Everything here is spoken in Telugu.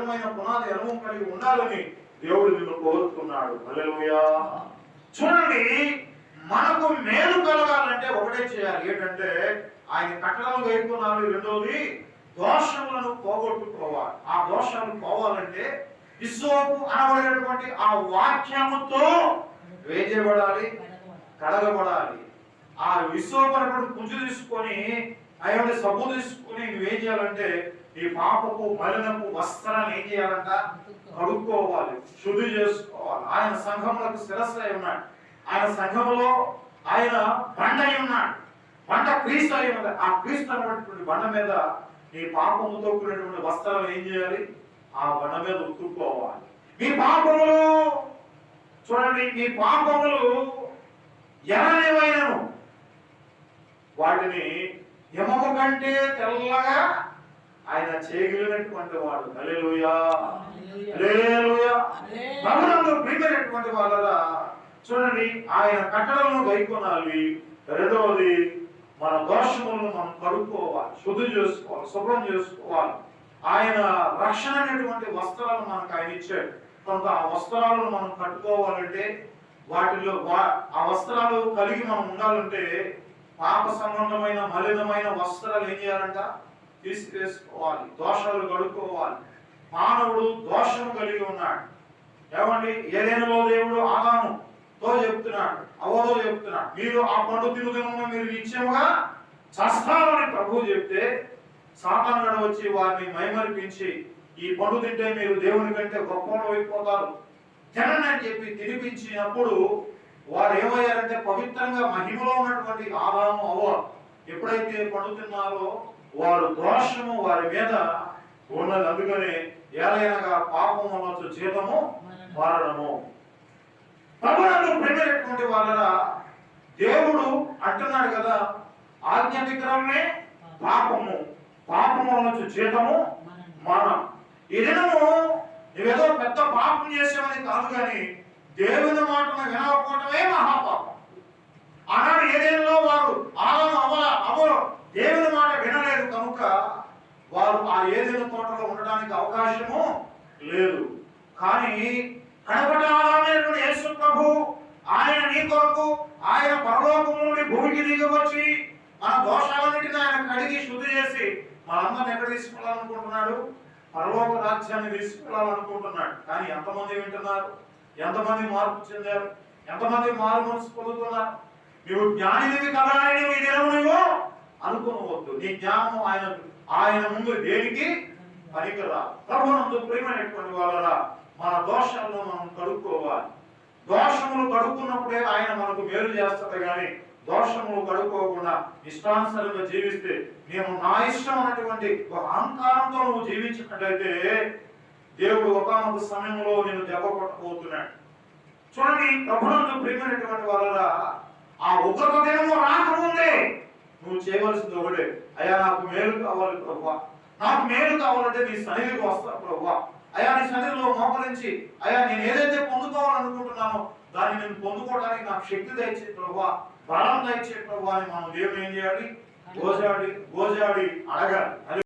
స్థిరమైన పునాది అనుభవం కలిగి ఉండాలని దేవుడు నిన్ను కోరుతున్నాడు. హల్లెలూయా. చూడండి, మనకు మేలు కలగాలంటే ఒకటే చేయాలి, ఏంటంటే ఆయన కట్టడలు వేడుకున్నాడు. రెండోది, దోషములను పోగొట్టుకోవాలి. ఆ దోషాలు పోవాలంటే హిస్సోపు అనబడేటువంటి ఆ వాక్యముతో వేయబడాలి, కడగబడాలి. ఆ హిస్సోపు అనేటువంటి పుంజు తీసుకొని అయ్యే సబ్బు తీసుకొని నువ్వేం చేయాలంటే ఈ పాపపు మలినపు వస్త్రాన్ని ఏం చేయాలంట? కడుక్కోవాలి, శుద్ధి చేసుకోవాలి. ఆయన సంఘములకు శిరస్సు అయి ఉన్నాడు. ఆయన సంఘములో ఆయన బండ అయి ఉన్నాడు. బండ క్రీస్తు అయి ఉన్నది. ఆ క్రీస్తు అనేటువంటి బండ మీద నీ పాపముతో కూడినటువంటి వస్త్రాలు ఏం చేయాలి? ఆ బండ మీద ఉతుక్కోవాలి. మీ పాపములు చూడండి, మీ పాపములు ఎర్రనివైనను వాటిని యమము కంటే తెల్లగా ఆయన చేయగలిగినటువంటి వాడు. హల్లెలూయా, హల్లెలూయా. ప్రభువునందు ప్రియమైనటువంటి వాళ్ళరా, చూడండి, ఆయన కట్టడలను గైకొనాలి. రెండవది, మన దోషములను మనం కడుక్కోవాలి, శుద్ధి చేసుకోవాలి, శుభ్రం చేసుకోవాలి. ఆయన రక్షణ అనేటువంటి వస్త్రాలను మనకు ఆయన ఇచ్చాడు. కొంత ఆ వస్త్రాలను మనం కట్టుకోవాలంటే వాటిలో ఆ వస్త్రాలు కలిగి మనం ఉండాలంటే పాప సంబంధమైన మలినమైన వస్త్రాలు ఏం చేయాలంట? తీసివేసుకోవాలి, దోషాలు కడుక్కోవాలి. మానవుడు దోషము కలిగి ఉన్నాడు. ఏమండి, ఏదైనాలో దేవుడు ఆదాముతో చెప్తున్నాడు, అవ్వతో చెప్తున్నాడు, మీరు ఆ పండు తినుదినమున మీరు నిత్యముగా చస్తారని ప్రభువు చెప్తే సాతాను గడ వచ్చి వారిని మైమరిపించి ఈ పండు తింటే మీరు దేవుని కంటే గొప్పవాళ్ళు అయిపోతారు తినండి అని చెప్పి తినిపించినప్పుడు వారు ఏమయ్యారంటే పవిత్రంగా మహిమలో ఉన్నటువంటి ఆదాము అవ్వ ఎప్పుడైతే పండు తిన్నారో వారు దోషము వారి మీద ఉన్నది. అందుకనే ఏలైనగా పాపం వల్ల జీతము మారడము. ప్రభువునందు ప్రియమైనటువంటి వాళ్ళరా, దేవుడు అంటున్నాడు కదా, ఆజ్ఞాతిక్రమమే పాపము, పాపము వల్ల జీతము మరణం. ఈ దినము నువ్వేదో పెద్ద పాపం చేసావని కాదు, కానీ దేవుని మాటను వినకపోవటమే మహాపాపం. ఆనాడు ఏదేలో వారు అవరు దేవుని మాట వినలేదు కనుక వారు ఆ ఏదైనా తోటలో ఉండడానికి అవకాశము లేదు. కానీ కడపటి ఆదామైనటువంటి యేసు ప్రభు ఆయన నీ కొరకు ఆయన పరలోకము నుండి భూమికి దిగి వచ్చి మన దోషాలన్నిటిని ఆయన కడిగి శుద్ధి చేసి మనందరిని ఎక్కడ తీసుకెళ్ళాలనుకుంటున్నాడు? పరలోక రాజ్యాన్ని తీసుకెళ్ళాలనుకుంటున్నాడు. కానీ ఎంతమంది వింటున్నారు? ఎంతమంది మార్పు చెందారు? ఎంతమంది మారు మనసు పొందుతున్నారు? నువ్వు జ్ఞానివి కదా అని ఈ దినము నువ్వు అనుకోవద్దు. నీ జ్ఞానము ఆయన ముందు దేనికి పనికిరా. ప్రభువునందు ప్రియమైనటువంటి వాళ్ళరా, మన దోషాలను మనం కడుక్కోవాలి. దోషములు కడుక్కున్నప్పుడే ఆయన మనకు మేలు చేస్తాడు. కానీ దోషములు కడుక్కోకుండా ఇష్టానుసారంగా జీవిస్తే, నేను నా ఇష్టం అన్నటువంటి ఒక అహంకారంతో నువ్వు జీవించినట్లయితే దేవుడు ఒకానొక సమయంలో నేను దెబ్బ కొట్టబోతున్నాడు. చూడండి, ప్రభువునందు ప్రియమైనటువంటి వాళ్ళరా, ఆ ఉగ్రత దినము రాకముందే నువ్వు చేయవలసింది ఒకటే, అయ్యా నాకు మేలు కావాలి ప్రభువా, నాకు మేలు కావాలంటే నీ సన్నిధికి వస్తాను ప్రభువా. అయ్యా నీ సన్నిధిలో మోకరించి, అయ్యా నేను ఏదైతే పొందుకోవాలనుకుంటున్నానో దాన్ని నేను పొందుకోవడానికి నాకు శక్తి దయచే ప్రభువా, బలం దయచే ప్రభువా అని మనం దేవుని ఏం చేయాలి? గోజాడి అడగాలి.